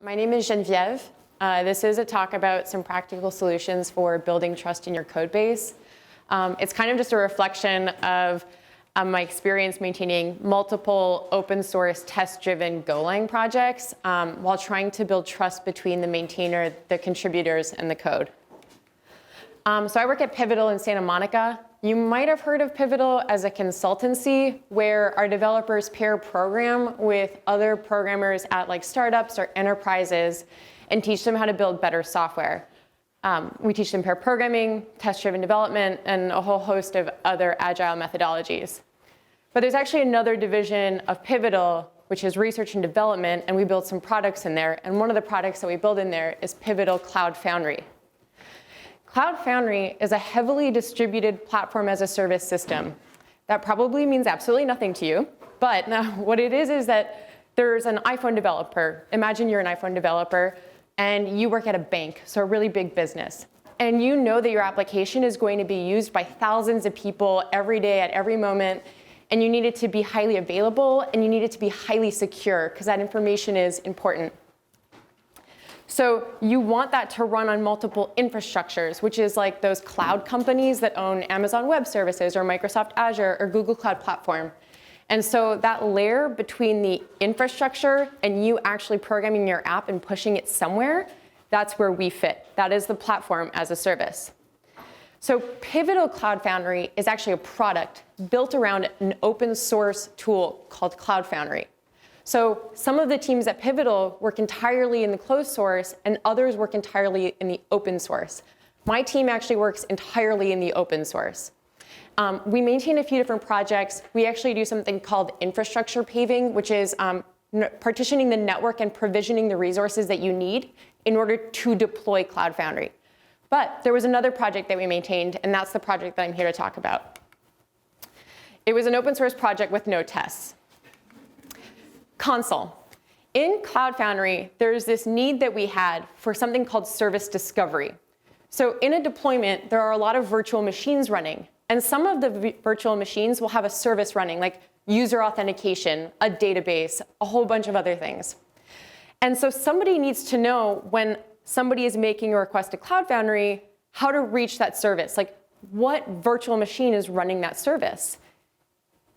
My name is Genevieve. This is a talk about some practical solutions for building trust in your code base. It's kind of just a reflection of my experience maintaining multiple open source test-driven Golang projects while trying to build trust between the maintainer, the contributors, and the code. So I work at Pivotal in Santa Monica. You might have heard of Pivotal as a consultancy where our developers pair program with other programmers at like startups or enterprises and teach them how to build better software. We teach them pair programming, test-driven development, and a whole host of other agile methodologies. But there's actually another division of Pivotal, which is research and development, and we build some products in there. And one of the products that we build in there is Pivotal Cloud Foundry. Cloud Foundry is a heavily distributed platform as a service system. That probably means absolutely nothing to you, but what it is that there's an iPhone developer. Imagine you're an iPhone developer and you work at a bank, so a really big business. And you know that your application is going to be used by thousands of people every day at every moment, and you need it to be highly available and you need it to be highly secure because that information is important. So you want that to run on multiple infrastructures, which is like those cloud companies that own Amazon Web Services or Microsoft Azure or Google Cloud Platform. And so that layer between the infrastructure and you actually programming your app and pushing it somewhere, that's where we fit. That is the platform as a service. So Pivotal Cloud Foundry is actually a product built around an open source tool called Cloud Foundry. So some of the teams at Pivotal work entirely in the closed source, and others work entirely in the open source. My team actually works entirely in the open source. We maintain a few different projects. We actually do something called infrastructure paving, which is partitioning the network and provisioning the resources that you need in order to deploy Cloud Foundry. But there was another project that we maintained, and that's the project that I'm here to talk about. It was an open source project with no tests. Console. In Cloud Foundry, there's this need that we had for something called service discovery. So in a deployment, there are a lot of virtual machines running. And some of the virtual machines will have a service running, like user authentication, a database, a whole bunch of other things. And so somebody needs to know when somebody is making a request to Cloud Foundry, how to reach that service. Like, what virtual machine is running that service?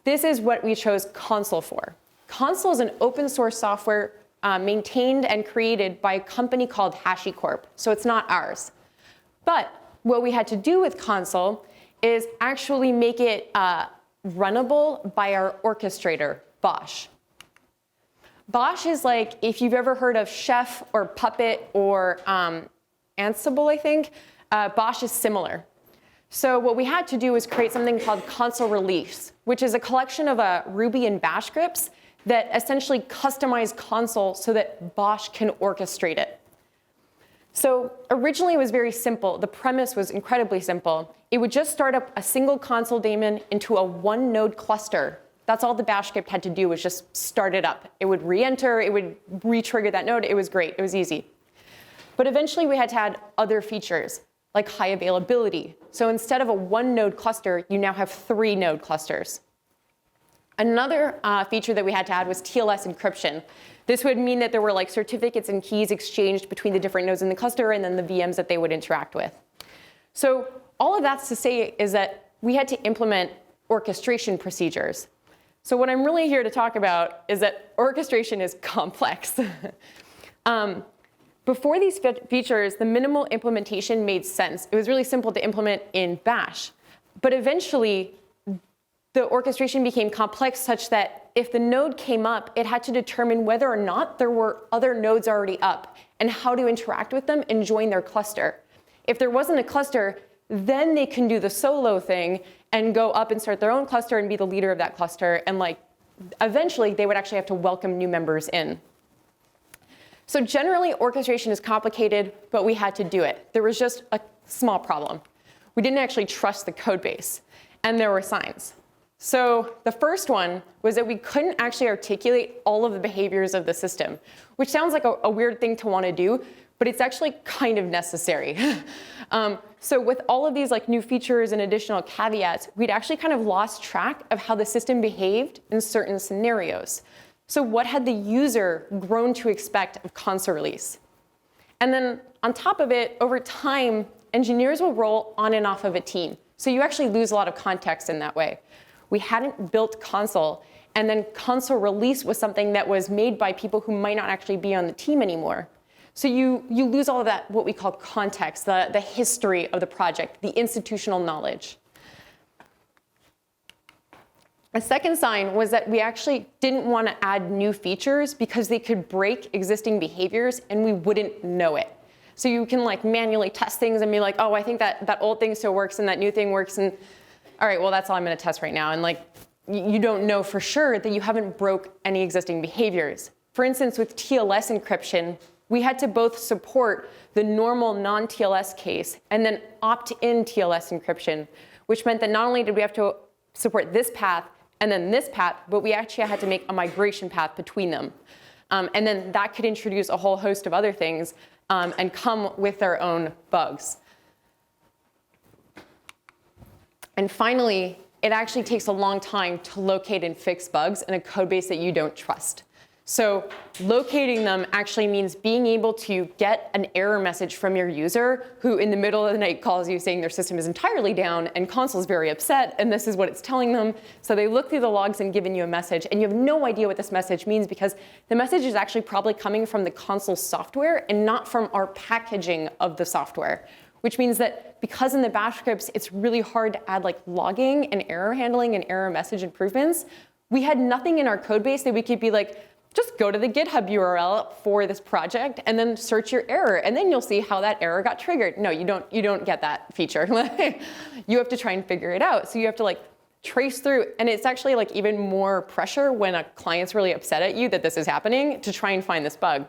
This is what we chose Console for. Console is an open source software maintained and created by a company called HashiCorp, so it's not ours. But what we had to do with Console is actually make it runnable by our orchestrator, Bosh. Bosh is like, if you've ever heard of Chef or Puppet or Ansible, I think, Bosh is similar. So what we had to do was create something called Console Release, which is a collection of Ruby and Bash scripts that essentially customize Console so that Bosh can orchestrate it. So originally it was very simple. The premise was incredibly simple. It would just start up a single console daemon into a one-node cluster. That's all the Bash script had to do, was just start it up. It would re-enter, it would re-trigger that node. It was great, it was easy. But eventually we had to add other features, like high availability. So instead of a one-node cluster, you now have 3-node clusters. Another feature that we had to add was TLS encryption. This would mean that there were like certificates and keys exchanged between the different nodes in the cluster and then the VMs that they would interact with. So all of that's to say is that we had to implement orchestration procedures. So what I'm really here to talk about is that orchestration is complex. Before these features, the minimal implementation made sense. It was really simple to implement in Bash. But eventually, the orchestration became complex such that if the node came up, it had to determine whether or not there were other nodes already up and how to interact with them and join their cluster. If there wasn't a cluster, then they can do the solo thing and go up and start their own cluster and be the leader of that cluster. And like, eventually, they would actually have to welcome new members in. So generally, orchestration is complicated, but we had to do it. There was just a small problem. We didn't actually trust the code base, and there were signs. So the first one was that we couldn't actually articulate all of the behaviors of the system, which sounds like a weird thing to want to do, but it's actually kind of necessary. So with all of these like new features and additional caveats, we'd actually kind of lost track of how the system behaved in certain scenarios. So what had the user grown to expect of console release? And then on top of it, over time, engineers will roll on and off of a team. So you actually lose a lot of context in that way. We hadn't built console, and then console release was something that was made by people who might not actually be on the team anymore. So you lose all of that, what we call context, the history of the project, the institutional knowledge. A second sign was that we actually didn't want to add new features because they could break existing behaviors and we wouldn't know it. So you can like manually test things and be like, oh, I think that old thing still works and that new thing works, and all right, well, that's all I'm going to test right now. And like, you don't know for sure that you haven't broke any existing behaviors. For instance, with TLS encryption, we had to both support the normal non-TLS case and then opt-in TLS encryption, which meant that not only did we have to support this path and then this path, but we actually had to make a migration path between them. And then that could introduce a whole host of other things and come with their own bugs. And finally, it actually takes a long time to locate and fix bugs in a code base that you don't trust. So locating them actually means being able to get an error message from your user who in the middle of the night calls you saying their system is entirely down and console is very upset and this is what it's telling them. So they look through the logs and given you a message and you have no idea what this message means because the message is actually probably coming from the console software and not from our packaging of the software. Which means that because in the bash scripts, it's really hard to add like logging and error handling and error message improvements, we had nothing in our code base that we could be like, just go to the GitHub URL for this project and then search your error, and then you'll see how that error got triggered. No, you don't get that feature. You have to try and figure it out. So you have to like trace through, and it's actually like even more pressure when a client's really upset at you that this is happening to try and find this bug.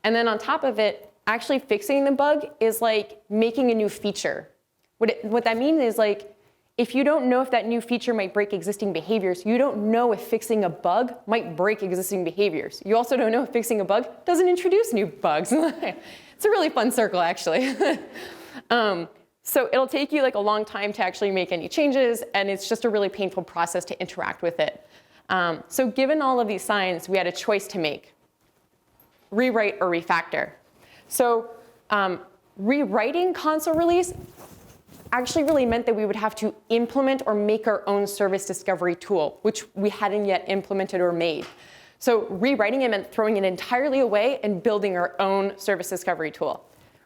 And then on top of it, actually fixing the bug is like making a new feature. What that means is like, if you don't know if that new feature might break existing behaviors, you don't know if fixing a bug might break existing behaviors. You also don't know if fixing a bug doesn't introduce new bugs. It's a really fun circle, actually. So it'll take you like a long time to actually make any changes, and it's just a really painful process to interact with it. So given all of these signs, we had a choice to make: rewrite or refactor. So rewriting console release actually really meant that we would have to implement or make our own service discovery tool, which we hadn't yet implemented or made. So rewriting it meant throwing it entirely away and building our own service discovery tool.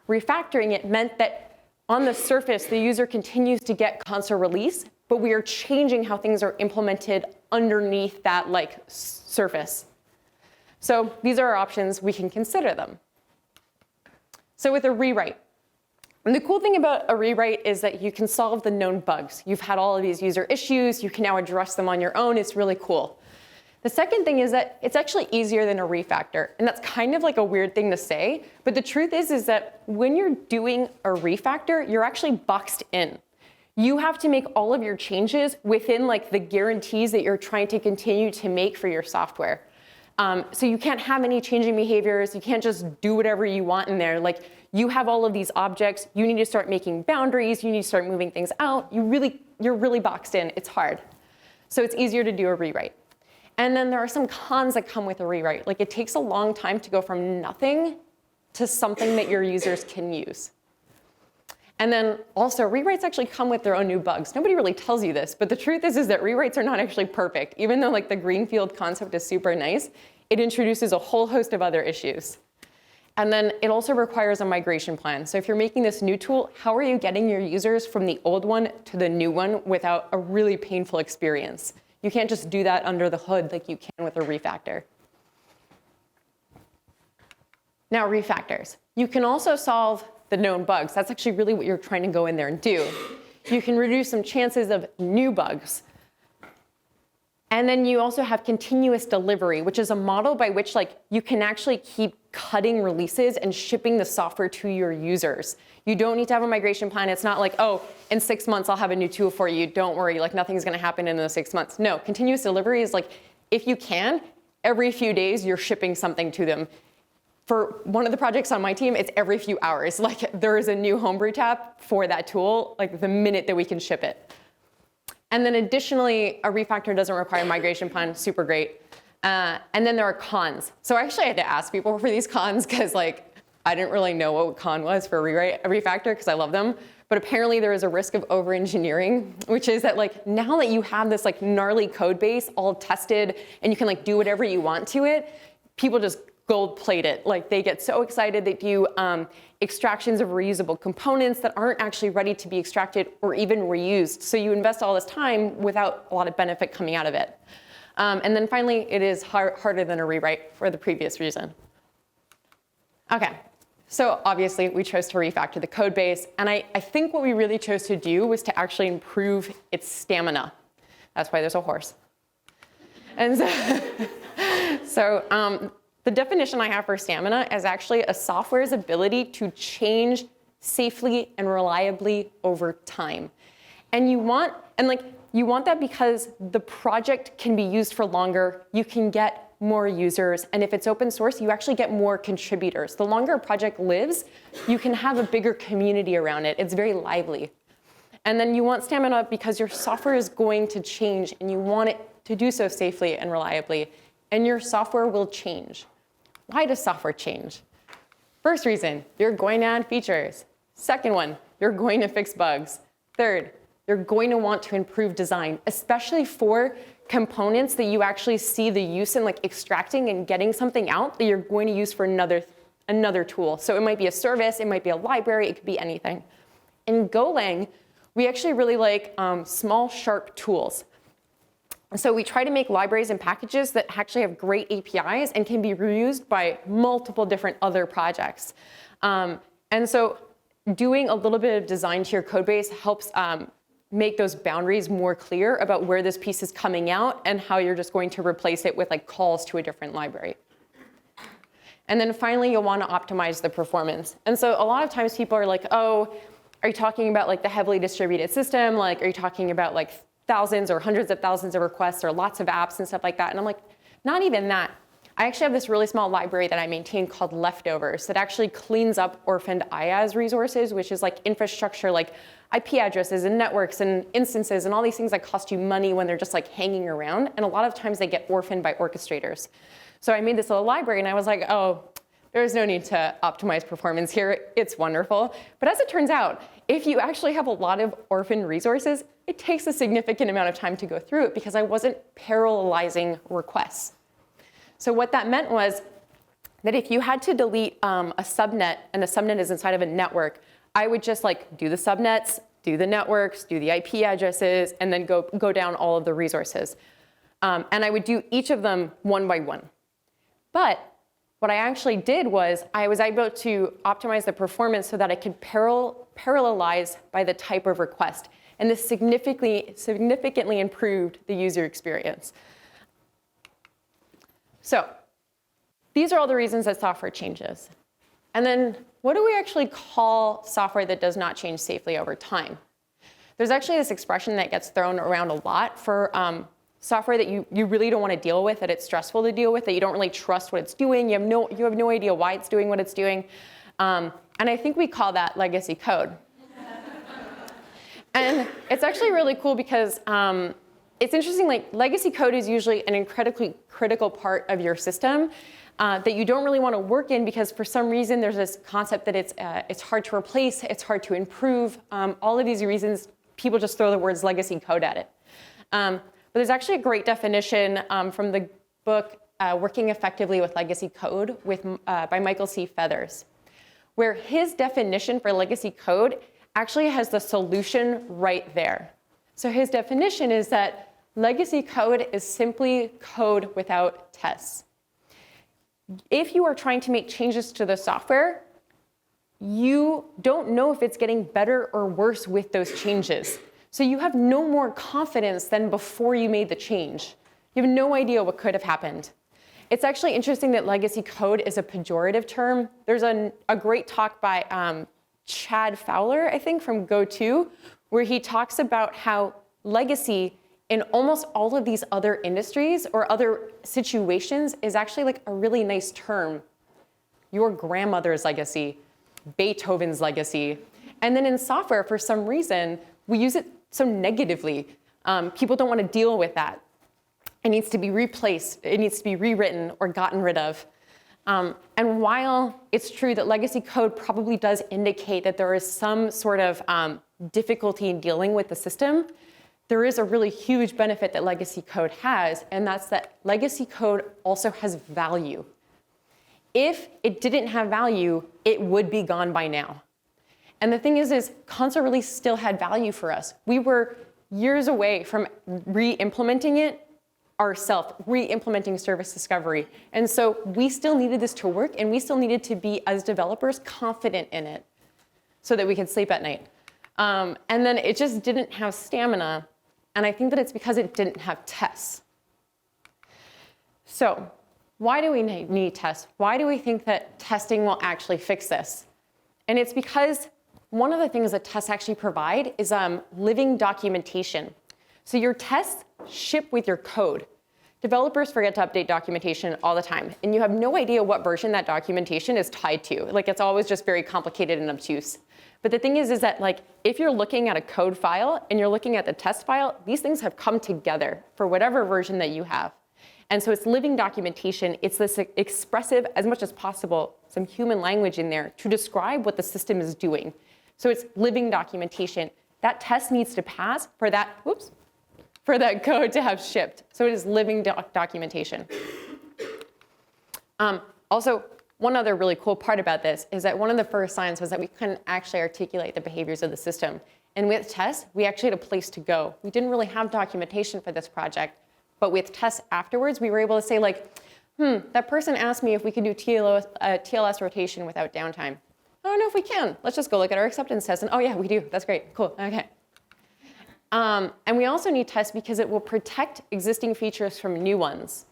Refactoring it meant that on the surface, the user continues to get console release, but we are changing how things are implemented underneath that like surface. So these are our options. We can consider them. So with a rewrite, and the cool thing about a rewrite is that you can solve the known bugs. You've had all of these user issues. You can now address them on your own. It's really cool. The second thing is that it's actually easier than a refactor. And that's kind of like a weird thing to say. But the truth is that when you're doing a refactor, you're actually boxed in. You have to make all of your changes within like the guarantees that you're trying to continue to make for your software. So you can't have any changing behaviors. You can't just do whatever you want in there. Like, you have all of these objects. You need to start making boundaries. You need to start moving things out. You're really boxed in. It's hard. So it's easier to do a rewrite. And then there are some cons that come with a rewrite. Like, it takes a long time to go from nothing to something that your users can use. And then also, rewrites actually come with their own new bugs. Nobody really tells you this, but the truth is that rewrites are not actually perfect. Even though like the greenfield concept is super nice, it introduces a whole host of other issues. And then it also requires a migration plan. So if you're making this new tool, how are you getting your users from the old one to the new one without a really painful experience? You can't just do that under the hood like you can with a refactor. Now, refactors. You can also solve the known bugs. That's actually really what you're trying to go in there and do. You can reduce some chances of new bugs. And then you also have continuous delivery, which is a model by which like you can actually keep cutting releases and shipping the software to your users. You don't need to have a migration plan. It's not like, oh, in 6 months I'll have a new tool for you. Don't worry, like nothing's gonna happen in those 6 months. No, continuous delivery is like, if you can, every few days you're shipping something to them. For one of the projects on my team, it's every few hours. Like there is a new homebrew tab for that tool, like the minute that we can ship it. And then additionally, a refactor doesn't require a migration plan, super great. And then there are cons. So actually I had to ask people for these cons because like I didn't really know what con was for a refactor because I love them. But apparently there is a risk of over-engineering, which is that like now that you have this like gnarly code base all tested and you can like do whatever you want to it, people just gold plate it. Like they get so excited they do extractions of reusable components that aren't actually ready to be extracted or even reused. So you invest all this time without a lot of benefit coming out of it. And then finally, it is harder than a rewrite for the previous reason. Okay, so obviously we chose to refactor the code base. And I think what we really chose to do was to actually improve its stamina. That's why there's a horse. And so, the definition I have for stamina is actually a software's ability to change safely and reliably over time. And you want that because the project can be used for longer, you can get more users, and if it's open source, you actually get more contributors. The longer a project lives, you can have a bigger community around it. It's very lively. And then you want stamina because your software is going to change, and you want it to do so safely and reliably, and your software will change. Why does software change? First reason, you're going to add features. Second one, you're going to fix bugs. Third, you're going to want to improve design, especially for components that you actually see the use in, like extracting and getting something out that you're going to use for another tool. So it might be a service, it might be a library, it could be anything. In Golang, we actually really like small, sharp tools. So we try to make libraries and packages that actually have great APIs and can be reused by multiple different other projects. And so doing a little bit of design to your code base helps make those boundaries more clear about where this piece is coming out and how you're just going to replace it with like calls to a different library. And then finally, you'll want to optimize the performance. And so a lot of times people are like, oh, are you talking about like the heavily distributed system? Like, are you talking about like thousands or hundreds of thousands of requests or lots of apps and stuff like that? And I'm like, not even that. I actually have this really small library that I maintain called Leftovers that actually cleans up orphaned IaaS resources, which is like infrastructure like IP addresses and networks and instances and all these things that cost you money when they're just like hanging around. And a lot of times they get orphaned by orchestrators. So I made this little library and I was like, oh, there's no need to optimize performance here. It's wonderful. But as it turns out, if you actually have a lot of orphaned resources, it takes a significant amount of time to go through it because I wasn't parallelizing requests. So what that meant was that if you had to delete a subnet and the subnet is inside of a network, I would just like do the subnets, do the networks, do the IP addresses, and then go down all of the resources. And I would do each of them one by one. But what I actually did was I was able to optimize the performance so that I could parallelize by the type of request. And this significantly improved the user experience. So these are all the reasons that software changes. And then what do we actually call software that does not change safely over time? There's actually this expression that gets thrown around a lot for software that you really don't want to deal with, that it's stressful to deal with, that you don't really trust what it's doing, you have no idea why it's doing what it's doing. And I think we call that legacy code. And it's actually really cool because it's interesting, like legacy code is usually an incredibly critical part of your system that you don't really want to work in because for some reason there's this concept that it's hard to replace, it's hard to improve. All of these reasons, people just throw the words legacy code at it. But there's actually a great definition from the book Working Effectively with Legacy Code by Michael C. Feathers, where his definition for legacy code actually has the solution right there. So his definition is that legacy code is simply code without tests. If you are trying to make changes to the software, you don't know if it's getting better or worse with those changes. So you have no more confidence than before you made the change. You have no idea what could have happened. It's actually interesting that legacy code is a pejorative term. There's a great talk by Chad Fowler, I think, from Go2, where he talks about how legacy in almost all of these other industries or other situations is actually like a really nice term. Your grandmother's legacy, Beethoven's legacy. And then in software, for some reason, we use it so negatively. People don't want to deal with that. It needs to be replaced, it needs to be rewritten or gotten rid of. And while it's true that legacy code probably does indicate that there is some sort of difficulty in dealing with the system, there is a really huge benefit that legacy code has, and that's that legacy code also has value. If it didn't have value, it would be gone by now. And the thing is console release still had value for us. We were years away from re-implementing it ourselves, re-implementing service discovery. And so we still needed this to work, and we still needed to be, as developers, confident in it so that we could sleep at night. And then it just didn't have stamina, and I think that it's because it didn't have tests. So why do we need tests? Why do we think that testing will actually fix this? And it's because one of the things that tests actually provide is living documentation. So your tests ship with your code. Developers forget to update documentation all the time, and you have no idea what version that documentation is tied to. Like, it's always just very complicated and obtuse. But the thing is that, like, if you're looking at a code file and you're looking at the test file, these things have come together for whatever version that you have. And so it's living documentation. It's this expressive, as much as possible, some human language in there to describe what the system is doing. So it's living documentation. That test needs to pass for that, for that code to have shipped. So it is living documentation. Also, one other really cool part about this is that one of the first signs was that we couldn't actually articulate the behaviors of the system. And with tests, we actually had a place to go. We didn't really have documentation for this project, but with tests afterwards, we were able to say, like, that person asked me if we could do TLS rotation without downtime. I don't know if we can. Let's just go look at our acceptance test. And oh yeah, we do. That's great. Cool. Okay. And we also need tests because it will protect existing features from new ones.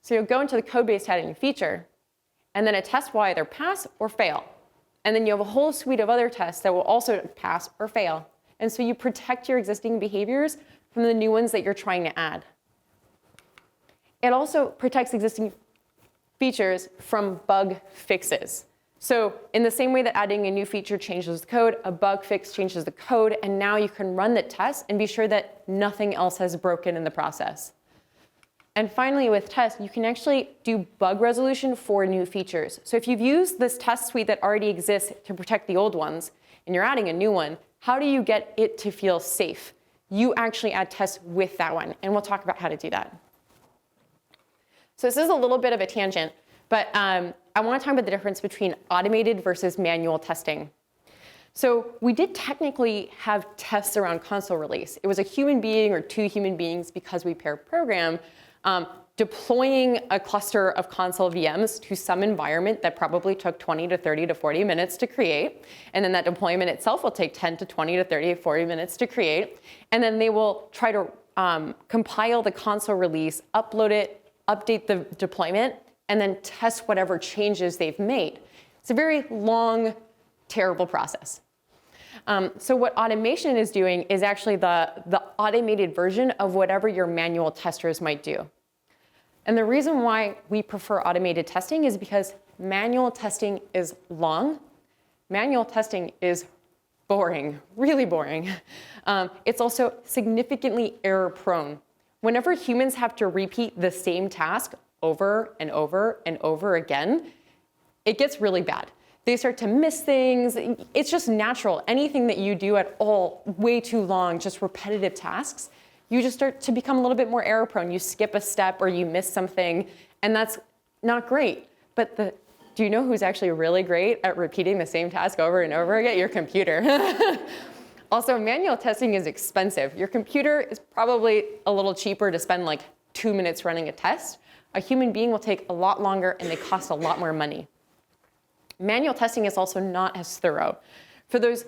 So you'll go into the code base to add a new feature, and then a test will either pass or fail. And then you have a whole suite of other tests that will also pass or fail. And so you protect your existing behaviors from the new ones that you're trying to add. It also protects existing features from bug fixes. So in the same way that adding a new feature changes the code, a bug fix changes the code, and now you can run the test and be sure that nothing else has broken in the process. And finally, with tests, you can actually do bug resolution for new features. So if you've used this test suite that already exists to protect the old ones, and you're adding a new one, how do you get it to feel safe? You actually add tests with that one, and we'll talk about how to do that. So this is a little bit of a tangent, but I want to talk about the difference between automated versus manual testing. So we did technically have tests around console release. It was a human being or two human beings, because we pair program, deploying a cluster of console VMs to some environment that probably took 20 to 30 to 40 minutes to create. And then that deployment itself will take 10 to 20 to 30 to 40 minutes to create. And then they will try to compile the console release, upload it, update the deployment, and then test whatever changes they've made. It's a very long, terrible process. So what automation is doing is actually the automated version of whatever your manual testers might do. And the reason why we prefer automated testing is because manual testing is long. Manual testing is boring, really boring. It's also significantly error prone. Whenever humans have to repeat the same task over and over and over again, it gets really bad. They start to miss things. It's just natural. Anything that you do at all way too long, just repetitive tasks, you just start to become a little bit more error prone. You skip a step or you miss something, and that's not great. But do you know who's actually really great at repeating the same task over and over again? Your computer. Also, manual testing is expensive. Your computer is probably a little cheaper to spend like 2 minutes running a test. A human being will take a lot longer, and they cost a lot more money. Manual testing is also not as thorough. For those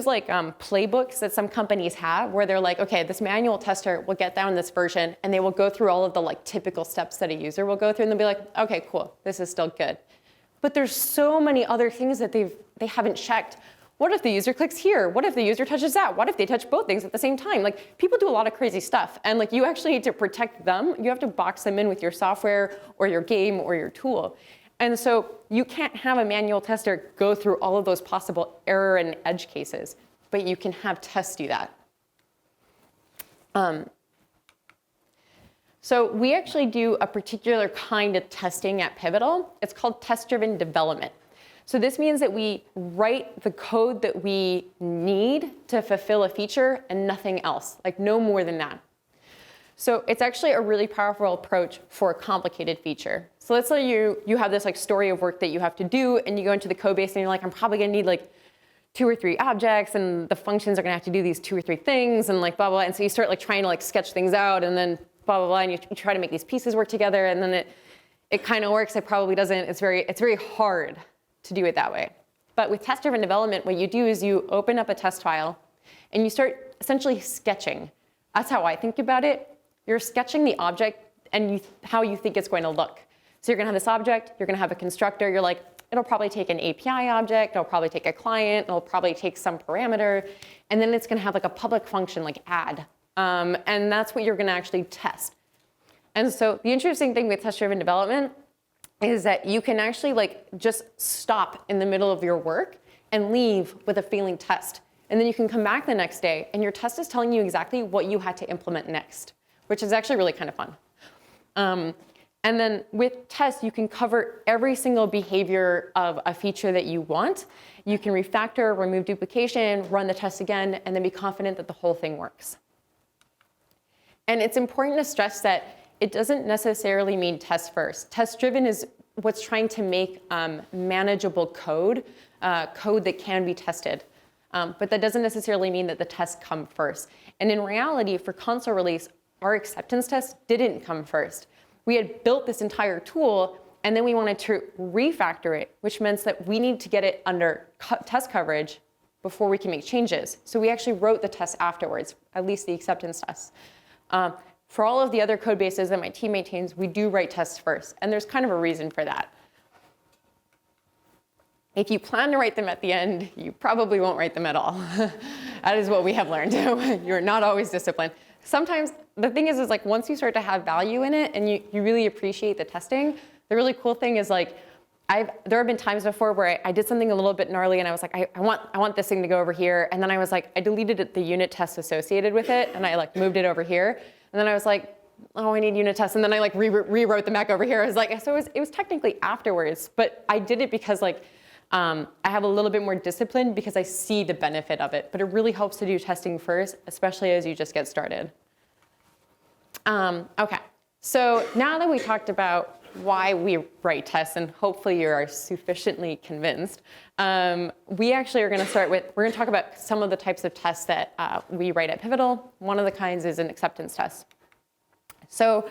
like playbooks that some companies have, where they're like, okay, this manual tester will get down this version, and they will go through all of the like typical steps that a user will go through, and they'll be like, okay, cool, this is still good. But there's so many other things that they haven't checked. What if the user clicks here? What if the user touches that? What if they touch both things at the same time? Like, people do a lot of crazy stuff, and like you actually need to protect them. You have to box them in with your software or your game or your tool. And so you can't have a manual tester go through all of those possible error and edge cases, but you can have tests do that. So we actually do a particular kind of testing at Pivotal. It's called test-driven development. So this means that we write the code that we need to fulfill a feature and nothing else, like no more than that. So it's actually a really powerful approach for a complicated feature. So let's say you have this like story of work that you have to do, and you go into the code base and you're like, I'm probably gonna need like 2 or 3 objects, and the functions are gonna have to do these 2 or 3 things, and like blah, blah, blah. And so you start like trying to like sketch things out, and then blah, blah, blah, and you try to make these pieces work together, and then it kind of works, it probably doesn't. It's very hard to do it that way. But with test-driven development, what you do is you open up a test file, and you start essentially sketching. That's how I think about it. You're sketching the object and how you think it's going to look. So you're gonna have this object, you're gonna have a constructor, you're like, it'll probably take an API object, it'll probably take a client, it'll probably take some parameter, and then it's gonna have like a public function like add. And that's what you're gonna actually test. And so the interesting thing with test-driven development is that you can actually like just stop in the middle of your work and leave with a failing test. And then you can come back the next day and your test is telling you exactly what you had to implement next, which is actually really kind of fun. And then with tests, you can cover every single behavior of a feature that you want. You can refactor, remove duplication, run the test again, and then be confident that the whole thing works. And it's important to stress that it doesn't necessarily mean test first. Test-driven is what's trying to make manageable code, code that can be tested. But that doesn't necessarily mean that the tests come first. And in reality, for console release, our acceptance test didn't come first. We had built this entire tool, and then we wanted to refactor it, which meant that we need to get it under test coverage before we can make changes. So we actually wrote the test afterwards, at least the acceptance tests. For all of the other code bases that my team maintains, we do write tests first, and there's kind of a reason for that. If you plan to write them at the end, you probably won't write them at all. That is what we have learned. You're not always disciplined. Sometimes, the thing is like once you start to have value in it and you really appreciate the testing, the really cool thing is like, there have been times before where I did something a little bit gnarly and I was like, I want this thing to go over here. And then I was like, I deleted the unit test associated with it and I like moved it over here. And then I was like, oh, I need unit tests. And then I like rewrote them back over here. I was like, so it was technically afterwards, but I did it because like, I have a little bit more discipline because I see the benefit of it, but it really helps to do testing first, especially as you just get started. Okay, so now that we talked about why we write tests, and hopefully you are sufficiently convinced, we actually are going to start with, we're going to talk about some of the types of tests that we write at Pivotal. One of the kinds is an acceptance test. So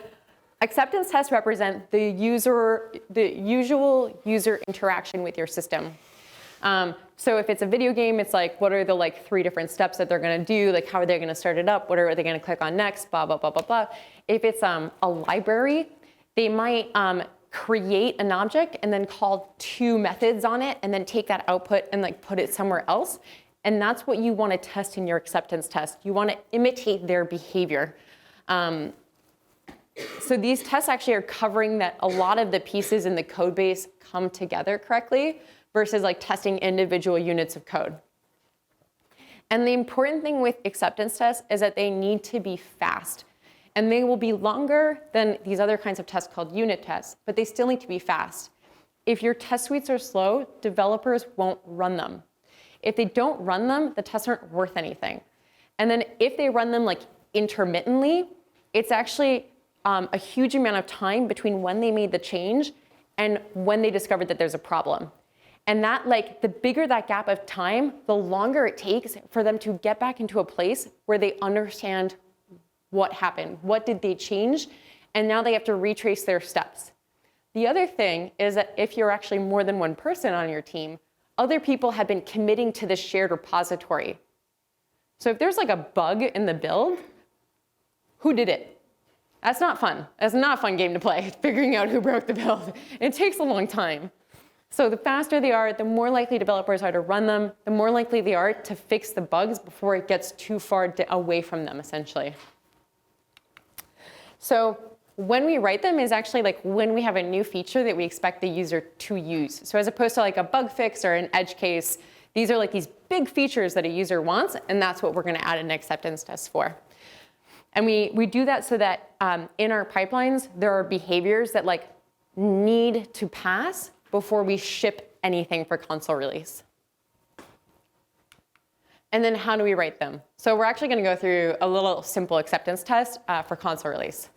acceptance tests represent the usual user interaction with your system. So if it's a video game, it's like, what are the like 3 different steps that they're gonna do? Like, how are they gonna start it up? What are they gonna click on next? Blah, blah, blah, blah, blah. If it's a library, they might create an object and then call 2 methods on it and then take that output and like put it somewhere else. And that's what you wanna test in your acceptance test. You wanna imitate their behavior. So these tests actually are covering that a lot of the pieces in the code base come together correctly versus like testing individual units of code. And the important thing with acceptance tests is that they need to be fast. And they will be longer than these other kinds of tests called unit tests, but they still need to be fast. If your test suites are slow, developers won't run them. If they don't run them, the tests aren't worth anything. And then if they run them like intermittently, it's actually a huge amount of time between when they made the change and when they discovered that there's a problem. And that like the bigger that gap of time, the longer it takes for them to get back into a place where they understand what happened, what did they change, and now they have to retrace their steps. The other thing is that if you're actually more than one person on your team, other people have been committing to this shared repository. So if there's like a bug in the build, who did it? That's not fun. That's not a fun game to play, figuring out who broke the build. It takes a long time. So the faster they are, the more likely developers are to run them, the more likely they are to fix the bugs before it gets too far away from them, essentially. So when we write them is actually like when we have a new feature that we expect the user to use. So as opposed to like a bug fix or an edge case, these are like these big features that a user wants, and that's what we're going to add an acceptance test for. And we do that so that in our pipelines, there are behaviors that like need to pass before we ship anything for console release. And then how do we write them? So we're actually going to go through a little simple acceptance test for console release.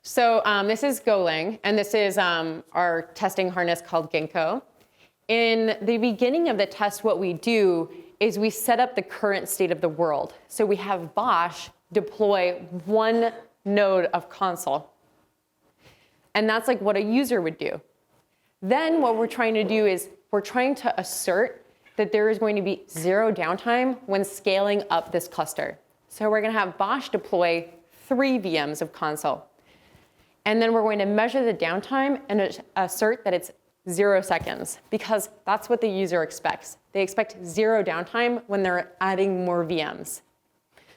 So this is Golang, and this is our testing harness called Ginkgo. In the beginning of the test, what we do is we set up the current state of the world. So we have Bosch deploy one node of console. And that's like what a user would do. Then what we're trying to do is we're trying to assert that there is going to be 0 downtime when scaling up this cluster. So we're going to have Bosch deploy 3 VMs of console. And then we're going to measure the downtime and assert that it's 0 seconds, because that's what the user expects. They expect 0 downtime when they're adding more VMs.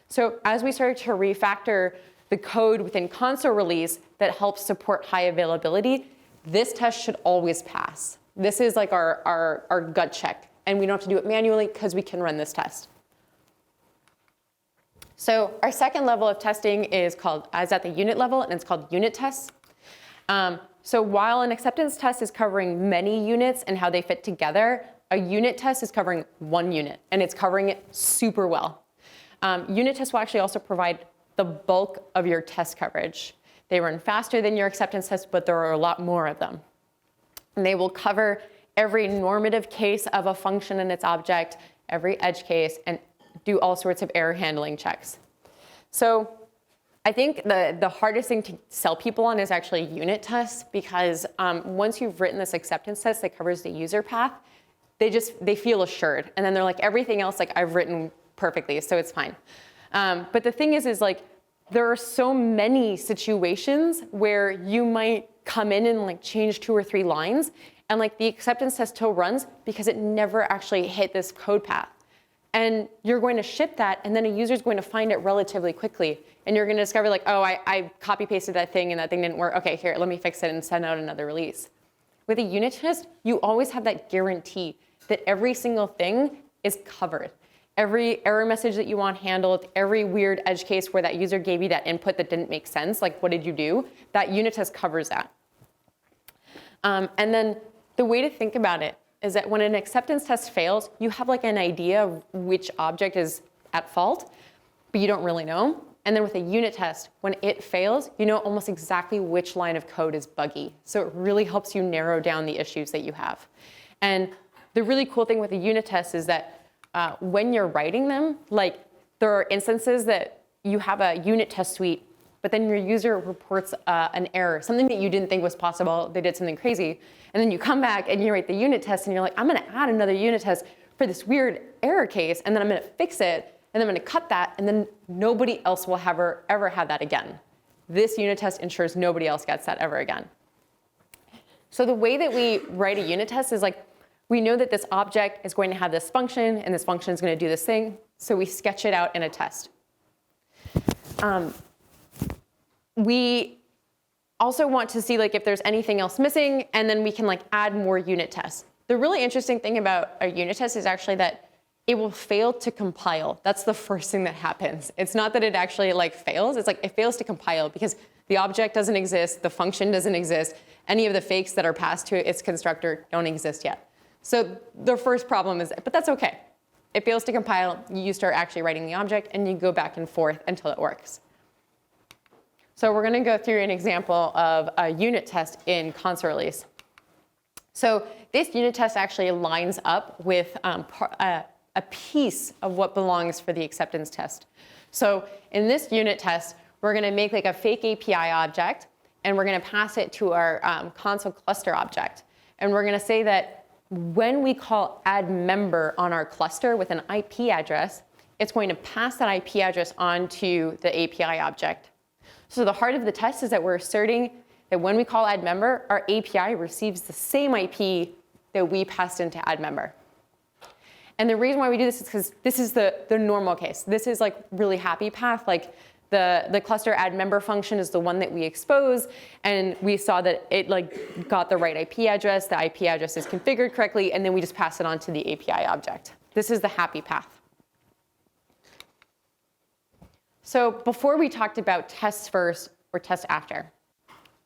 So as we start to refactor the code within console release that helps support high availability, this test should always pass. This is like our gut check, and we don't have to do it manually because we can run this test. So our second level of testing is at the unit level, and it's called unit tests. So while an acceptance test is covering many units and how they fit together, a unit test is covering 1 unit, and it's covering it super well. Unit tests will actually also provide the bulk of your test coverage. They run faster than your acceptance tests, but there are a lot more of them. And they will cover every normative case of a function and its object, every edge case, and do all sorts of error handling checks. So I think the hardest thing to sell people on is actually unit tests, because once you've written this acceptance test that covers the user path, they feel assured. And then they're like, everything else, like I've written perfectly, so it's fine. But the thing is like, there are so many situations where you might come in and like change 2 or 3 lines, and like the acceptance test still runs because it never actually hit this code path. And you're going to ship that, and then a user's going to find it relatively quickly. And you're going to discover like, oh, I copy pasted that thing and that thing didn't work. Okay, here, let me fix it and send out another release. With a unit test, you always have that guarantee that every single thing is covered. Every error message that you want handled, every weird edge case where that user gave you that input that didn't make sense, like what did you do? That unit test covers that. And then the way to think about it is that when an acceptance test fails, you have like an idea of which object is at fault, but you don't really know. And then with a unit test, when it fails, you know almost exactly which line of code is buggy. So it really helps you narrow down the issues that you have. And the really cool thing with a unit test is that when you're writing them, like there are instances that you have a unit test suite, but then your user reports an error, something that you didn't think was possible, they did something crazy, and then you come back and you write the unit test and you're like, I'm gonna add another unit test for this weird error case, and then I'm gonna fix it, and then I'm gonna cut that, and then nobody else will ever have that again. This unit test ensures nobody else gets that ever again. So the way that we write a unit test is like, we know that this object is going to have this function, and this function is going to do this thing, so we sketch it out in a test. We also want to see like if there's anything else missing, and then we can like add more unit tests. The really interesting thing about a unit test is actually that it will fail to compile. That's the first thing that happens. It's not that it actually like fails, it's like it fails to compile because the object doesn't exist, the function doesn't exist, any of the fakes that are passed to its constructor don't exist yet. So the first problem is, but that's okay. It fails to compile, you start actually writing the object, and you go back and forth until it works. So we're gonna go through an example of a unit test in console release. So this unit test actually lines up with a piece of what belongs for the acceptance test. So in this unit test, we're gonna make like a fake API object, and we're gonna pass it to our console cluster object. And we're gonna say that when we call add member on our cluster with an IP address, it's going to pass that IP address onto the API object. So the heart of the test is that we're asserting that when we call add member, our API receives the same IP that we passed into add member. And the reason why we do this is because this is the normal case. This is like really happy path. Like the cluster add member function is the one that we expose, and we saw that it like got the right IP address, the IP address is configured correctly, and then we just pass it on to the API object. This is the happy path. So before we talked about tests first or tests after.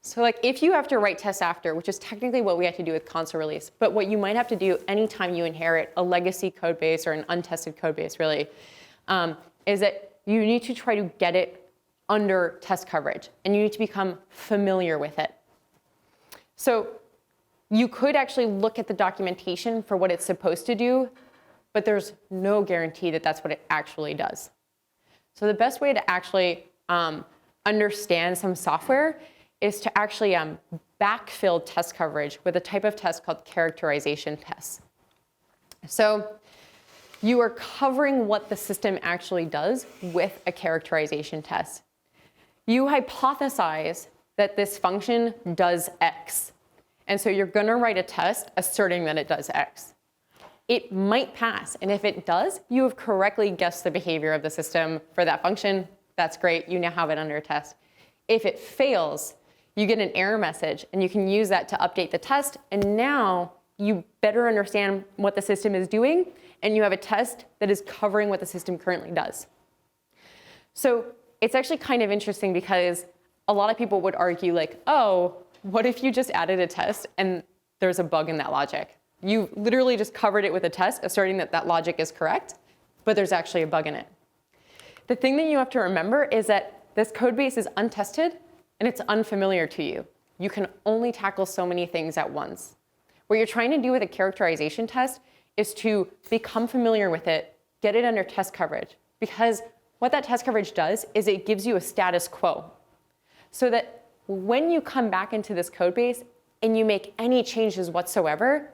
So like if you have to write tests after, which is technically what we have to do with console release, but what you might have to do anytime you inherit a legacy code base or an untested code base really, is that you need to try to get it under test coverage and you need to become familiar with it. So you could actually look at the documentation for what it's supposed to do, but there's no guarantee that that's what it actually does. So the best way to actually understand some software is to actually backfill test coverage with a type of test called characterization tests. So you are covering what the system actually does with a characterization test. You hypothesize that this function does X. And so you're going to write a test asserting that it does X. It might pass, and if it does, you have correctly guessed the behavior of the system for that function. That's great, you now have it under test. If it fails, you get an error message, and you can use that to update the test, and now you better understand what the system is doing, and you have a test that is covering what the system currently does. So it's actually kind of interesting because a lot of people would argue like, oh, what if you just added a test and there's a bug in that logic? You literally just covered it with a test asserting that that logic is correct, but there's actually a bug in it. The thing that you have to remember is that this code base is untested and it's unfamiliar to you. You can only tackle so many things at once. What you're trying to do with a characterization test is to become familiar with it, get it under test coverage, because what that test coverage does is it gives you a status quo so that when you come back into this code base and you make any changes whatsoever,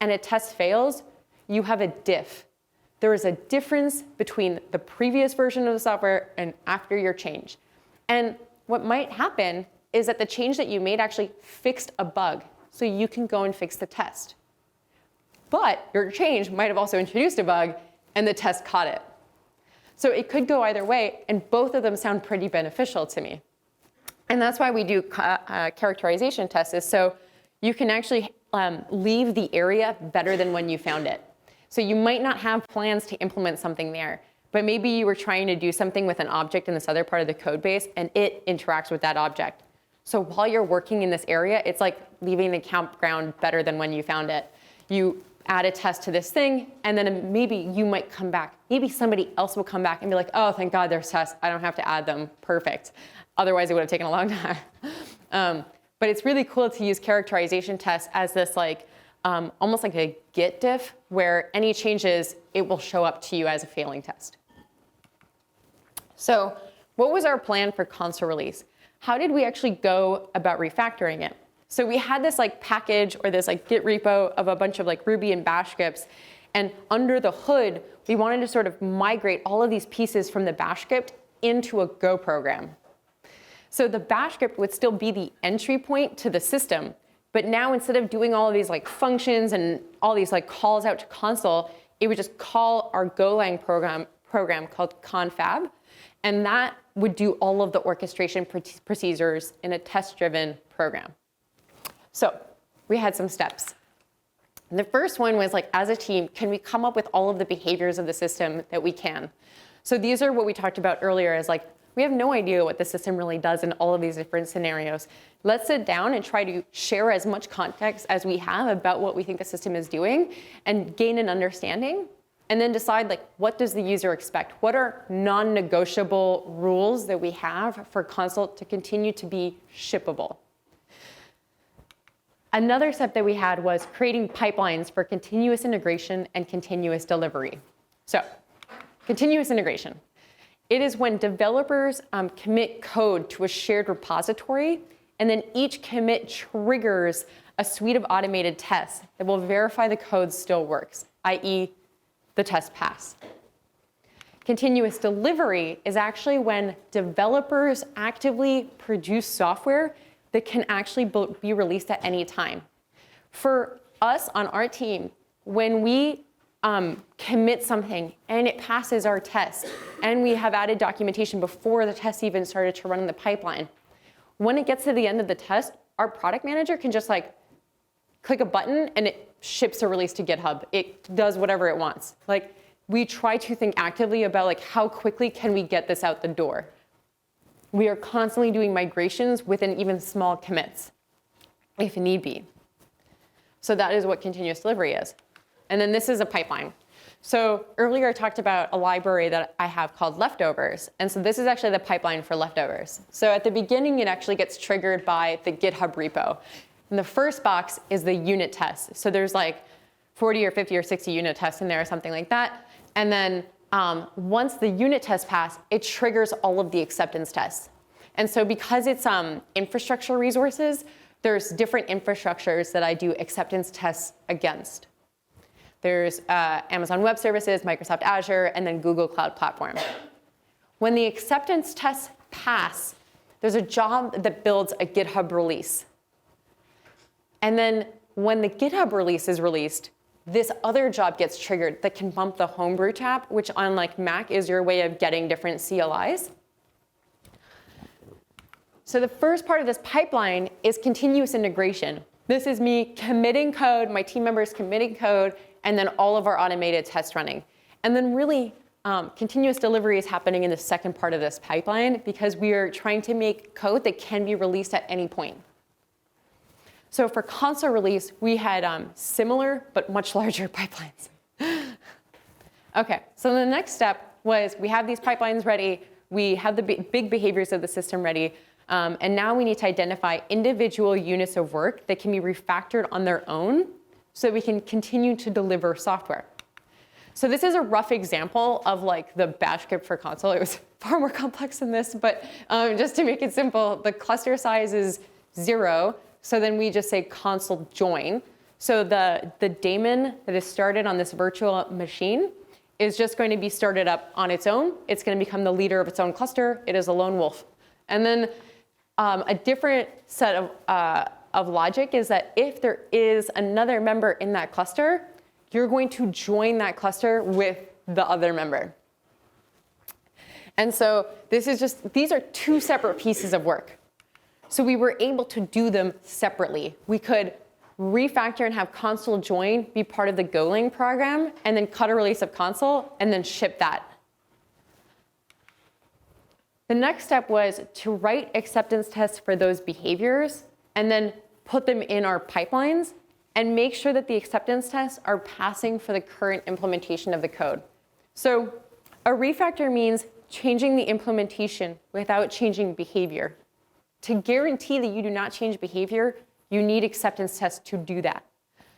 and a test fails, you have a diff. There is a difference between the previous version of the software and after your change. And what might happen is that the change that you made actually fixed a bug, so you can go and fix the test. But your change might have also introduced a bug, and the test caught it. So it could go either way, and both of them sound pretty beneficial to me. And that's why we do characterization tests, is so you can actually leave the area better than when you found it. So you might not have plans to implement something there, but maybe you were trying to do something with an object in this other part of the code base, and it interacts with that object. So while you're working in this area, it's like leaving the campground better than when you found it. You add a test to this thing, and then maybe you might come back. Maybe somebody else will come back and be like, oh, thank God there's tests. I don't have to add them. Perfect. Otherwise, it would have taken a long time. But it's really cool to use characterization tests as this like almost like a git diff, where any changes, it will show up to you as a failing test. So what was our plan for console release? How did we actually go about refactoring it? So we had this like package or this like Git repo of a bunch of like Ruby and Bash scripts. And under the hood, we wanted to sort of migrate all of these pieces from the Bash script into a Go program. So the Bash script would still be the entry point to the system. But now instead of doing all of these like functions and all these like calls out to console, it would just call our Golang program called confab. And that would do all of the orchestration procedures in a test-driven program. So we had some steps. And the first one was like, as a team, can we come up with all of the behaviors of the system that we can? So these are what we talked about earlier as like, we have no idea what the system really does in all of these different scenarios. Let's sit down and try to share as much context as we have about what we think the system is doing and gain an understanding, and then decide like, what does the user expect? What are non-negotiable rules that we have for console to continue to be shippable? Another step that we had was creating pipelines for continuous integration and continuous delivery. So, continuous integration. It is when developers commit code to a shared repository, and then each commit triggers a suite of automated tests that will verify the code still works, i.e. the test pass. Continuous delivery is actually when developers actively produce software that can actually be released at any time. For us on our team, when we commit something and it passes our test, and we have added documentation before the test even started to run in the pipeline, when it gets to the end of the test, our product manager can just like click a button and it ships a release to GitHub. It does whatever it wants. Like, we try to think actively about like how quickly can we get this out the door. We are constantly doing migrations within even small commits, if need be. So that is what continuous delivery is. And then this is a pipeline. So earlier I talked about a library that I have called leftovers. And so this is actually the pipeline for leftovers. So at the beginning, it actually gets triggered by the GitHub repo. And the first box is the unit test. So there's like 40 or 50 or 60 unit tests in there or something like that. And then once the unit tests pass, it triggers all of the acceptance tests. And so because it's infrastructure resources, there's different infrastructures that I do acceptance tests against. There's Amazon Web Services, Microsoft Azure, and then Google Cloud Platform. When the acceptance tests pass, there's a job that builds a GitHub release. And then when the GitHub release is released, this other job gets triggered that can bump the Homebrew tab, which on like Mac is your way of getting different CLIs. So the first part of this pipeline is continuous integration. This is me committing code, my team members committing code, and then all of our automated tests running. And then really, continuous delivery is happening in the second part of this pipeline because we are trying to make code that can be released at any point. So for console release, we had similar but much larger pipelines. OK, so the next step was we have these pipelines ready. We have the big behaviors of the system ready. And now we need to identify individual units of work that can be refactored on their own so we can continue to deliver software. So this is a rough example of like the bash script for console. It was far more complex than this, but just to make it simple, the cluster size is 0. So then we just say console join. So the daemon that is started on this virtual machine is just going to be started up on its own. It's going to become the leader of its own cluster. It is a lone wolf. And then a different set of logic is that if there is another member in that cluster, you're going to join that cluster with the other member. And so this is just, these are two separate pieces of work. So we were able to do them separately. We could refactor and have console join be part of the Golang program, and then cut a release of console, and then ship that. The next step was to write acceptance tests for those behaviors, and then put them in our pipelines, and make sure that the acceptance tests are passing for the current implementation of the code. So a refactor means changing the implementation without changing behavior. To guarantee that you do not change behavior, you need acceptance tests to do that.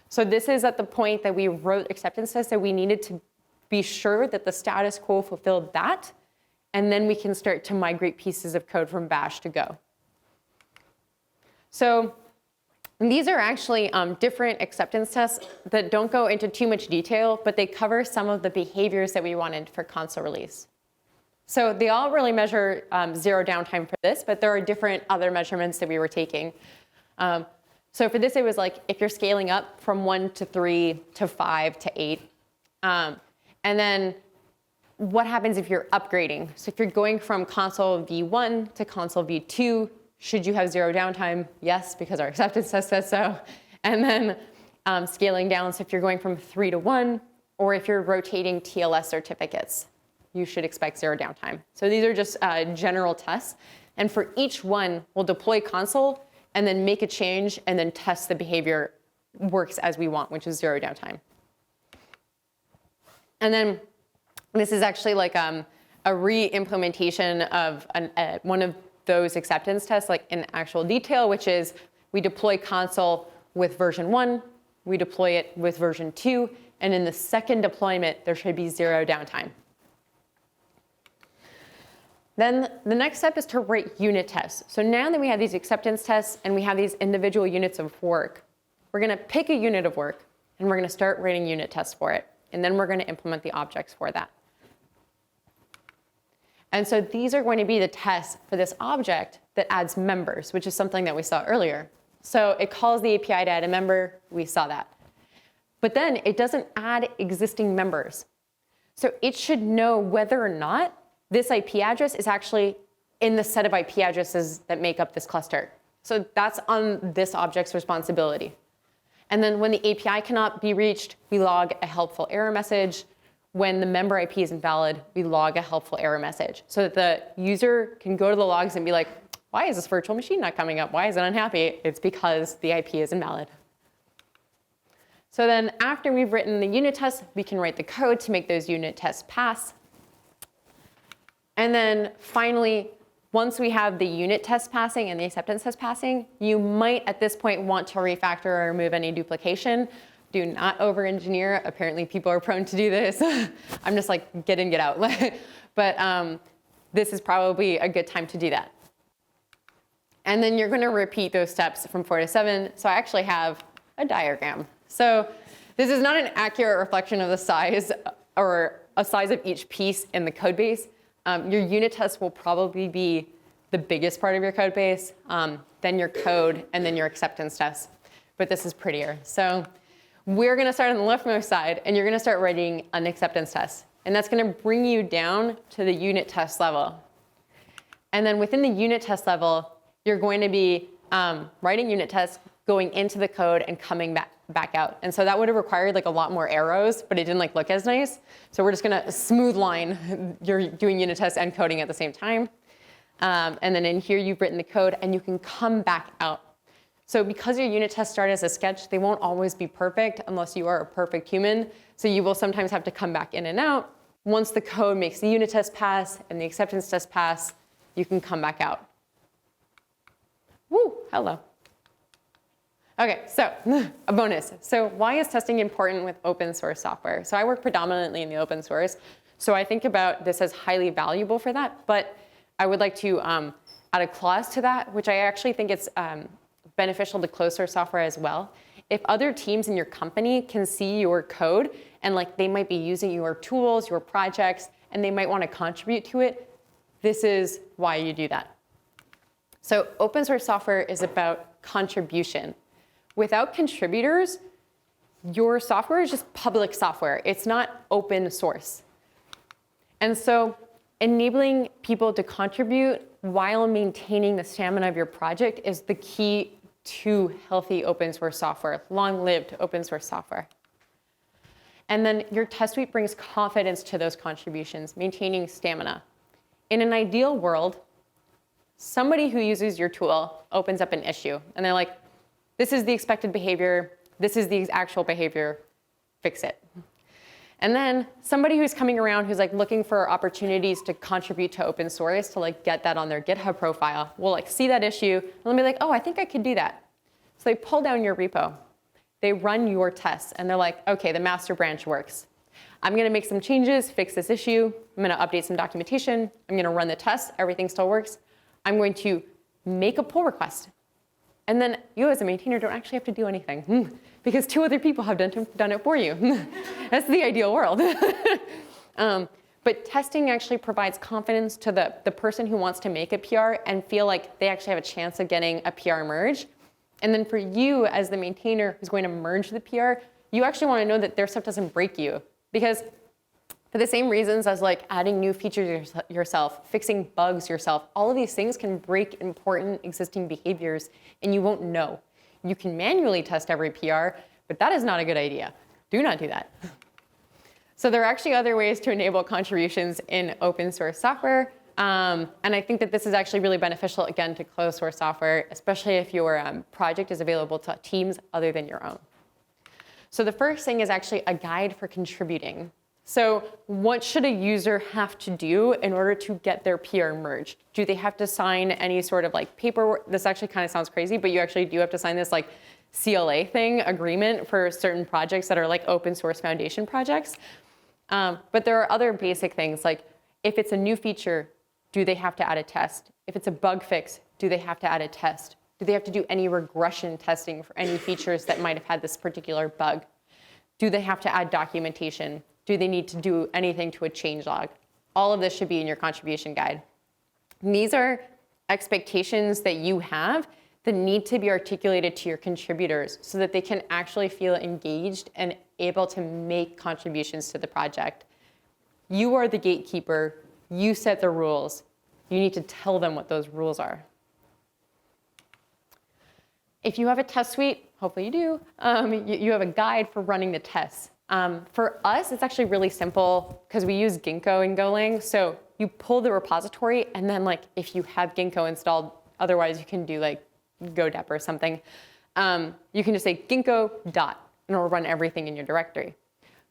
So this is at the point that we wrote acceptance tests that we needed to be sure that the status quo fulfilled that, and then we can start to migrate pieces of code from bash to Go. So these are actually different acceptance tests that don't go into too much detail, but they cover some of the behaviors that we wanted for console release. So they all really measure 0 downtime for this, but there are different other measurements that we were taking. So for this, it was like if you're scaling up from 1 to 3 to 5 to 8. And then what happens if you're upgrading? So if you're going from console v1 to console v2, should you have 0 downtime? Yes, because our acceptance test says so. And then scaling down, so if you're going from 3 to 1, or if you're rotating TLS certificates, you should expect 0 downtime. So these are just general tests. And for each one, we'll deploy console and then make a change and then test the behavior works as we want, which is 0 downtime. And then this is actually like a re-implementation of one of those acceptance tests, like in actual detail, which is we deploy console with version 1, we deploy it with version 2, and in the second deployment, there should be 0 downtime. Then the next step is to write unit tests. So now that we have these acceptance tests and we have these individual units of work, we're going to pick a unit of work, and we're going to start writing unit tests for it. And then we're going to implement the objects for that. And so these are going to be the tests for this object that adds members, which is something that we saw earlier. So it calls the API to add a member. We saw that. But then it doesn't add existing members. So it should know whether or not this IP address is actually in the set of IP addresses that make up this cluster. So that's on this object's responsibility. And then when the API cannot be reached, we log a helpful error message. when the member IP is invalid, we log a helpful error message so that the user can go to the logs and be like, why is this virtual machine not coming up? Why is it unhappy? It's because the IP is invalid. So then after we've written the unit tests, we can write the code to make those unit tests pass. And then finally, once we have the unit test passing and the acceptance test passing, you might at this point want to refactor or remove any duplication. Do not over-engineer. Apparently people are prone to do this. I'm just like, get in, get out. But this is probably a good time to do that. And then you're going to repeat those steps from 4 to 7. So I actually have a diagram. So this is not an accurate reflection of the size or a size of each piece in the code base. Your unit test will probably be the biggest part of your code base, then your code, and then your acceptance test. But this is prettier. So we're going to start on the leftmost side, and you're going to start writing an acceptance test. And that's going to bring you down to the unit test level. And then within the unit test level, you're going to be writing unit tests, going into the code, and coming back out. And so that would have required like a lot more arrows, but it didn't like look as nice. So we're just going to smooth line. You're doing unit tests and coding at the same time. And then in here, you've written the code, and you can come back out. So because your unit tests start as a sketch, they won't always be perfect unless you are a perfect human. So you will sometimes have to come back in and out. Once the code makes the unit test pass and the acceptance test pass, you can come back out. Woo, hello. Okay, so a bonus. So why is testing important with open source software? So I work predominantly in the open source. So I think about this as highly valuable for that. But I would like to add a clause to that, which I actually think it's beneficial to closed source software as well. If other teams in your company can see your code and like they might be using your tools, your projects, and they might want to contribute to it, this is why you do that. So open source software is about contribution. Without contributors, your software is just public software. It's not open source. And so enabling people to contribute while maintaining the stamina of your project is the key to healthy open source software, long-lived open source software. And then your test suite brings confidence to those contributions, maintaining stamina. In an ideal world, somebody who uses your tool opens up an issue, and they're like, this is the expected behavior, this is the actual behavior, fix it. And then somebody who's coming around who's like looking for opportunities to contribute to open source, to like get that on their GitHub profile, will like see that issue and they'll be like, oh, I think I could do that. So they pull down your repo, they run your tests, and they're like, okay, the master branch works. I'm gonna make some changes, fix this issue, I'm gonna update some documentation, I'm gonna run the test, everything still works. I'm going to make a pull request. And then you as a maintainer don't actually have to do anything because 2 other people have done it for you. That's the ideal world. But testing actually provides confidence to the person who wants to make a PR and feel like they actually have a chance of getting a PR merge. And then for you as the maintainer who's going to merge the PR, you actually want to know that their stuff doesn't break you. Because for the same reasons as like adding new features yourself, fixing bugs yourself, all of these things can break important existing behaviors and you won't know. You can manually test every PR, but that is not a good idea. Do not do that. So there are actually other ways to enable contributions in open source software. And I think that this is actually really beneficial, again, to closed source software, especially if your project is available to teams other than your own. So the first thing is actually a guide for contributing. So what should a user have to do in order to get their PR merged? Do they have to sign any sort of like paperwork? This actually kind of sounds crazy, but you actually do have to sign this like CLA thing, agreement for certain projects that are like open source foundation projects. But there are other basic things like if it's a new feature, do they have to add a test? If it's a bug fix, do they have to add a test? Do they have to do any regression testing for any features that might have had this particular bug? Do they have to add documentation? Do they need to do anything to a changelog? All of this should be in your contribution guide. And these are expectations that you have that need to be articulated to your contributors so that they can actually feel engaged and able to make contributions to the project. You are the gatekeeper. You set the rules. You need to tell them what those rules are. If you have a test suite, hopefully you do, you have a guide for running the tests. For us, it's actually really simple because we use Ginkgo in Golang. So you pull the repository, and then like if you have Ginkgo installed, otherwise you can do like godep or something. You can just say Ginkgo dot, and it'll run everything in your directory.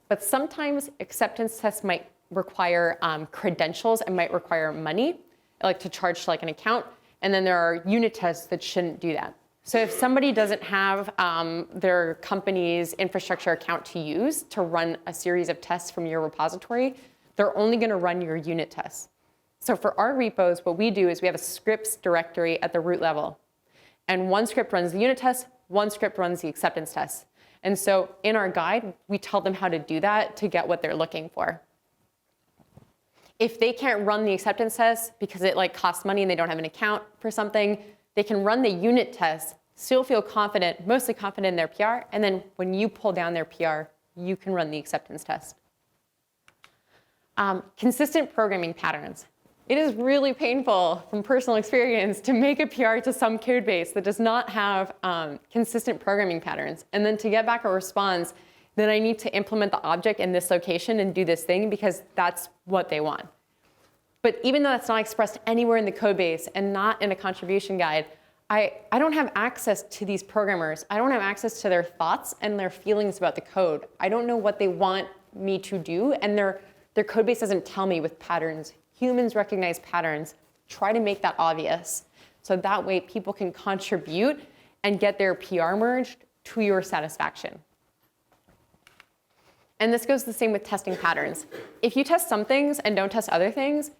But sometimes acceptance tests might require credentials and might require money, like to charge to like an account. And then there are unit tests that shouldn't do that. So if somebody doesn't have their company's infrastructure account to use to run a series of tests from your repository, they're only going to run your unit tests. So for our repos, what we do is we have a scripts directory at the root level. And one script runs the unit test, one script runs the acceptance test. And so in our guide, we tell them how to do that to get what they're looking for. If they can't run the acceptance test because it like costs money and they don't have an account for something, they can run the unit test, still feel confident, mostly confident in their PR, and then when you pull down their PR, you can run the acceptance test. Consistent programming patterns. It is really painful from personal experience to make a PR to some code base that does not have consistent programming patterns. And then to get back a response, then I need to implement the object in this location and do this thing because that's what they want. But even though that's not expressed anywhere in the code base and not in a contribution guide, I don't have access to these programmers. I don't have access to their thoughts and their feelings about the code. I don't know what they want me to do, and their code base doesn't tell me with patterns. Humans recognize patterns. Try to make that obvious. So that way people can contribute and get their PR merged to your satisfaction. And this goes the same with testing patterns. If you test some things and don't test other things,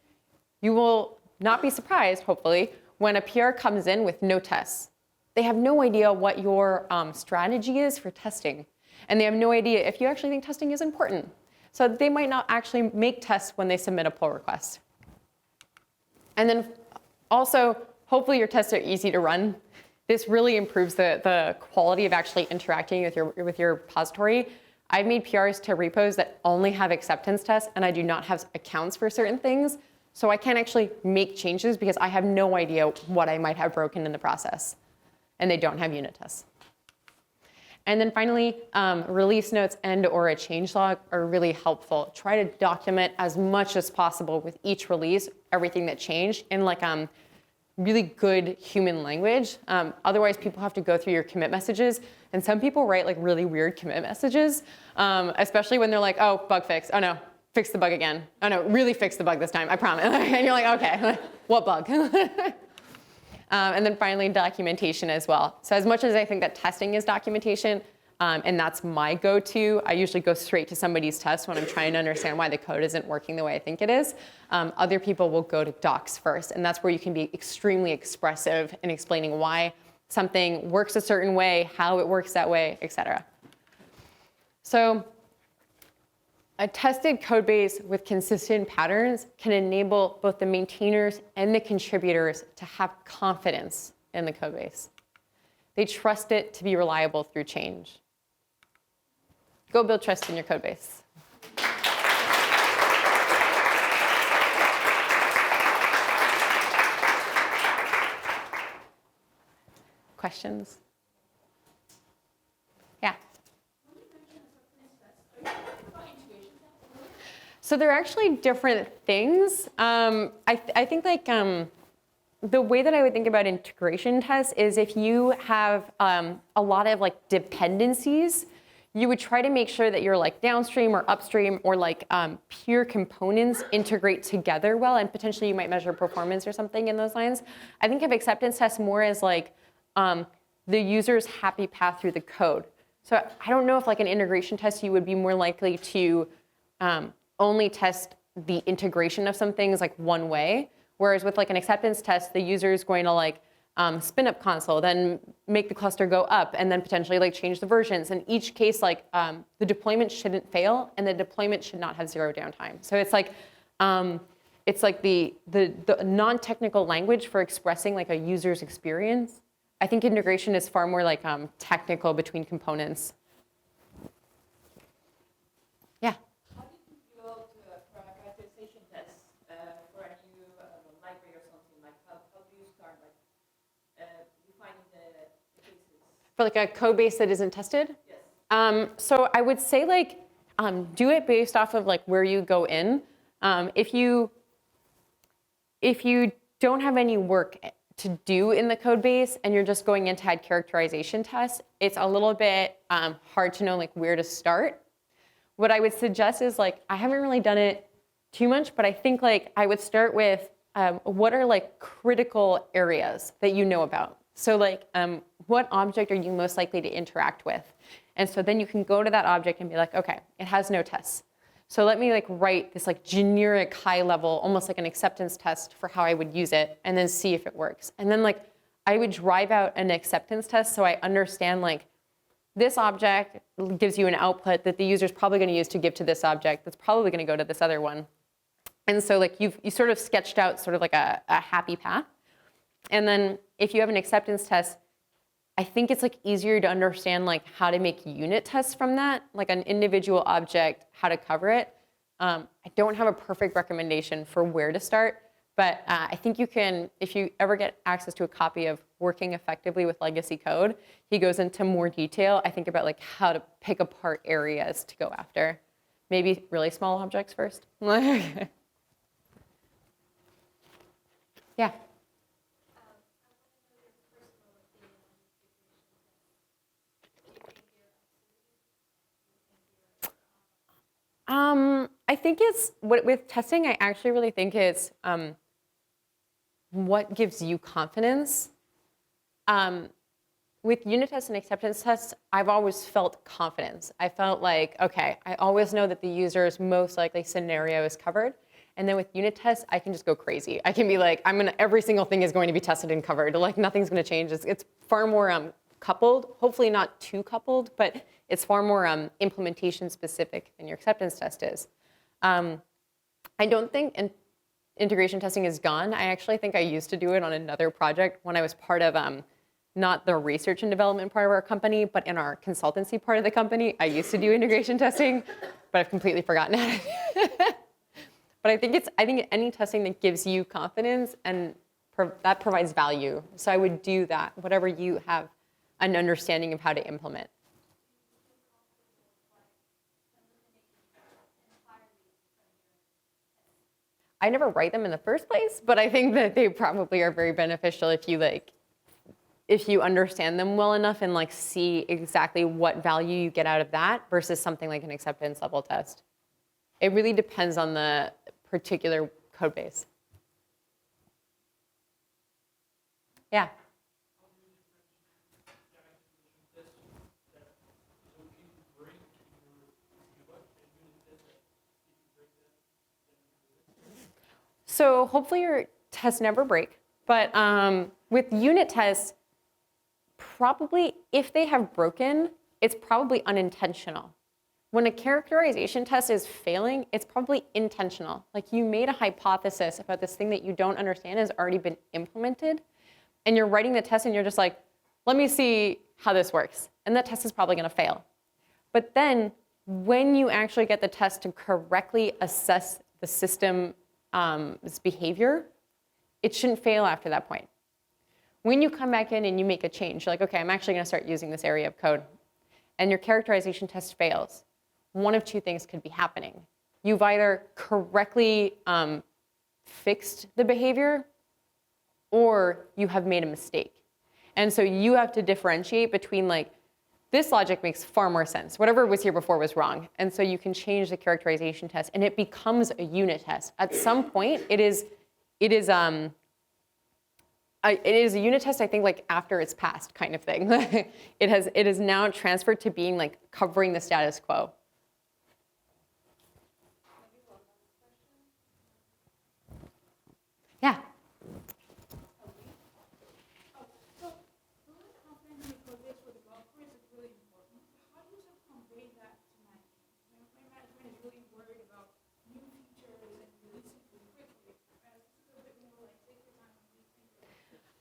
you will not be surprised, hopefully, when a PR comes in with no tests. They have no idea what your strategy is for testing. And they have no idea if you actually think testing is important. So they might not actually make tests when they submit a pull request. And then also, hopefully your tests are easy to run. This really improves the quality of actually interacting with your repository. I've made PRs to repos that only have acceptance tests, and I do not have accounts for certain things. So I can't actually make changes because I have no idea what I might have broken in the process. And they don't have unit tests. And then finally, release notes and/or a changelog are really helpful. Try to document as much as possible with each release, everything that changed in like really good human language. Otherwise, people have to go through your commit messages. And some people write like really weird commit messages, especially when they're like, oh, bug fix. Oh no, fix the bug again. Oh no, really fix the bug this time, I promise. And you're like, okay, what bug? And then finally, documentation as well. So as much as I think that testing is documentation, and that's my go-to, I usually go straight to somebody's test when I'm trying to understand why the code isn't working the way I think it is. Other people will go to docs first, and that's where you can be extremely expressive in explaining why something works a certain way, how it works that way, et cetera. So a tested code base with consistent patterns can enable both the maintainers and the contributors to have confidence in the code base. They trust it to be reliable through change. Go build trust in your code base. Questions? Yeah. So they're actually different things. I think like the way that I would think about integration tests is if you have a lot of like dependencies, you would try to make sure that your like downstream or upstream or like peer components integrate together well, and potentially you might measure performance or something in those lines. I think of acceptance tests more as like the user's happy path through the code. So I don't know if like an integration test, you would be more likely to only test the integration of some things like one way. Whereas with like an acceptance test, the user is going to like spin up console, then make the cluster go up, and then potentially like change the versions. In each case, like the deployment shouldn't fail, and the deployment should not have zero downtime. So it's like the non-technical language for expressing like a user's experience. I think integration is far more like technical between components. Yeah. How did you go from a characterization test for a new library or something? Like how do you start like defining the cases? For like a code base that isn't tested? Yes. So I would say like do it based off of like where you go in. If you don't have any work to do in the code base and you're just going in to add characterization tests, it's a little bit hard to know like where to start. What I would suggest is like, I haven't really done it too much, but I think like I would start with what are like critical areas that you know about. So like, what object are you most likely to interact with? And so then you can go to that object and be like, okay, it has no tests. So let me like write this like generic high level, almost like an acceptance test for how I would use it and then see if it works. And then like I would drive out an acceptance test so I understand like this object gives you an output that the user's probably going to use to give to this object that's probably going to go to this other one. And so like you sort of sketched out sort of like a happy path. And then if you have an acceptance test, I think it's like easier to understand like how to make unit tests from that, like an individual object, how to cover it. I don't have a perfect recommendation for where to start, but I think you can, if you ever get access to a copy of Working Effectively with Legacy Code, he goes into more detail, I think, about like how to pick apart areas to go after. Maybe really small objects first. Yeah. I think it's, with testing, I actually really think it's what gives you confidence. With unit tests and acceptance tests, I've always felt confidence. I felt like, okay, I always know that the user's most likely scenario is covered. And then with unit tests, I can just go crazy. I can be like, every single thing is going to be tested and covered. Like nothing's going to change. It's far more coupled, hopefully not too coupled, but it's far more implementation specific than your acceptance test is. I don't think integration testing is gone. I actually think I used to do it on another project when I was part of not the research and development part of our company, but in our consultancy part of the company. I used to do integration testing, but I've completely forgotten how to do it. But I think any testing that gives you confidence and that provides value. So I would do that, whatever you have an understanding of how to implement. I never write them in the first place, but I think that they probably are very beneficial if you understand them well enough and like see exactly what value you get out of that versus something like an acceptance level test. It really depends on the particular code base. Yeah. So hopefully your tests never break, but with unit tests, probably if they have broken, it's probably unintentional. When a characterization test is failing, it's probably intentional. Like you made a hypothesis about this thing that you don't understand has already been implemented, and you're writing the test and you're just like, let me see how this works. And that test is probably gonna fail. But then when you actually get the test to correctly assess the system's behavior, it shouldn't fail after that point. When you come back in and you make a change, you're like, okay, I'm actually gonna start using this area of code, and your characterization test fails, one of two things could be happening. You've either correctly fixed the behavior, or you have made a mistake. And so you have to differentiate between like, this logic makes far more sense. Whatever was here before was wrong. And so you can change the characterization test and it becomes a unit test. At some point, it is a unit test, I think, like after it's passed kind of thing. It is now transferred to being like covering the status quo. Yeah.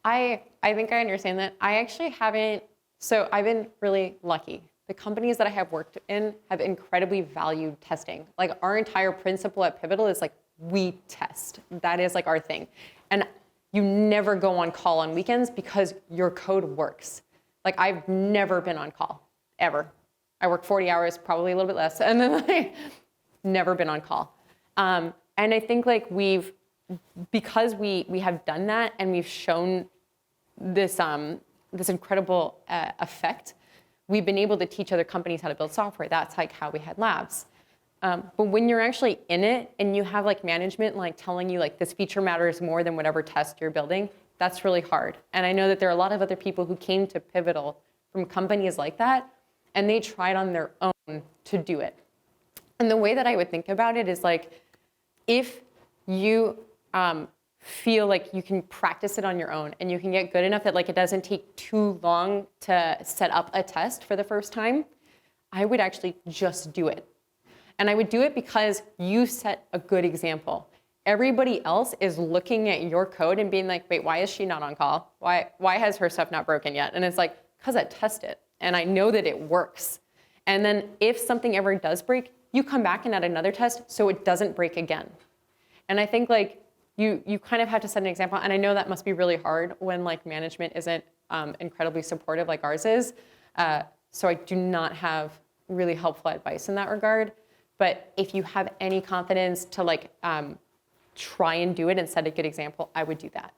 I think I understand that. I actually haven't, so I've been really lucky. The companies that I have worked in have incredibly valued testing. Like our entire principle at Pivotal is like, we test. That is like our thing. And you never go on call on weekends because your code works. Like I've never been on call, ever. I work 40 hours, probably a little bit less, and then like never been on call. And I think like because we have done that and we've shown this this incredible effect, we've been able to teach other companies how to build software. That's like how we had labs. But when you're actually in it and you have like management like telling you like this feature matters more than whatever test you're building, that's really hard. And I know that there are a lot of other people who came to Pivotal from companies like that, and they tried on their own to do it. And the way that I would think about it is like, if you feel like you can practice it on your own and you can get good enough that like it doesn't take too long to set up a test for the first time, I would actually just do it. And I would do it because you set a good example. Everybody else is looking at your code and being like, wait, why is she not on call? Why has her stuff not broken yet? And it's like, because I tested it and I know that it works. And then if something ever does break, you come back and add another test so it doesn't break again. And I think like you kind of have to set an example. And I know that must be really hard when like management isn't incredibly supportive like ours is. So I do not have really helpful advice in that regard. But if you have any confidence to like try and do it and set a good example, I would do that.